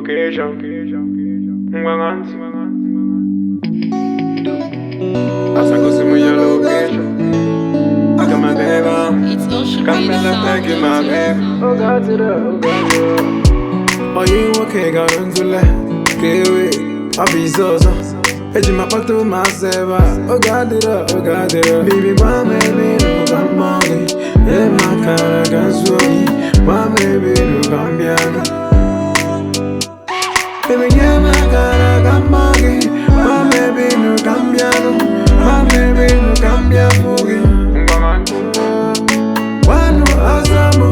location. As I go see my location. I got my baby. Come back and thank you, my baby. Oh God, to the, oh God, oh you okay, got into that. Okay, wait, I'll be so. Edging my back to myself. Oh God, did it, oh God, did it. Baby, my baby, no come on. Yeah, my cara can swing. My baby, no come piano. Baby, yeah, my cara come on. My baby, no come piano. My baby, no come piano. One Asamo,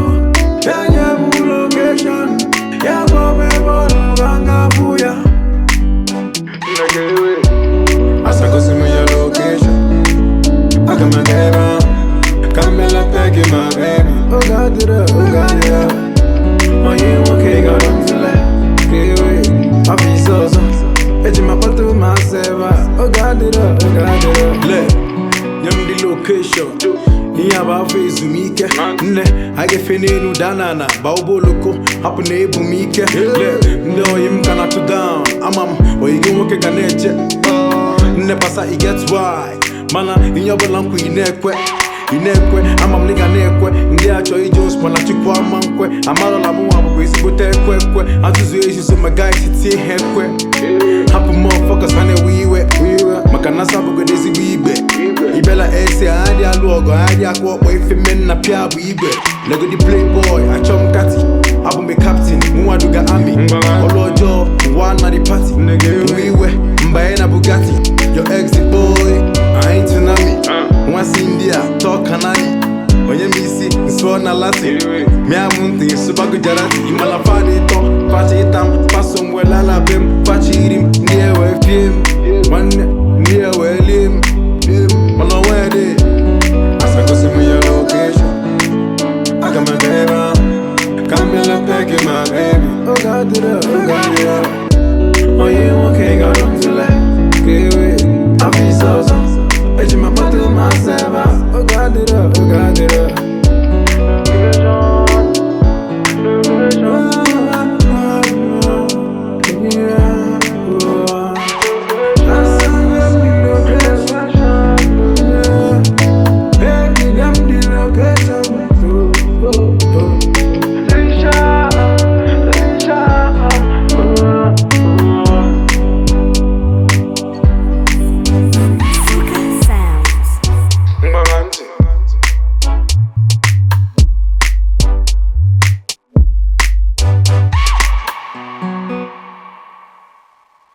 yeah, location. Yeah, Bobby, Banga, Booya. As I go see my location, I got my baby. Come and thank you, my baby. Oh God, did it, oh God, yeah. Oh, you okay, got on to that. Okay, wait, I'll be so. Edging my back to myself. Oh God, did it, oh God, did it. Let, yam the location. Iya ba face mike nne age fene no danana ba oboloko happen na ebu mike ndo yim kana to down amam oyige nwoke ga na eche nne pasa it gets why mana inyobola nkwu inekwe amam liga na ekwe ndi acho ije ospo chikwa amankwe amarola mu abukwe isigote ekwe azuzu eji so my guy tie hekwe happen motherfuckers when we maka nasa bugo desi bibe ibela ese adi aluogo adi akwo ife men na pia bu ibe lego the playboy achom kati abu me captain muaduga army olojo one the party we mbaye na Bugatti your exit boy I ain't tsunami once India talk kanani onye misi nso na Latin me amunti subagu jarati imala fadi to pachi tam pasom welala bem pachirim niewe fiem one niewe lim on the way there. As I go see my location, I got my baby. Come and thank you, my baby. Oh God, did it, oh God, yeah.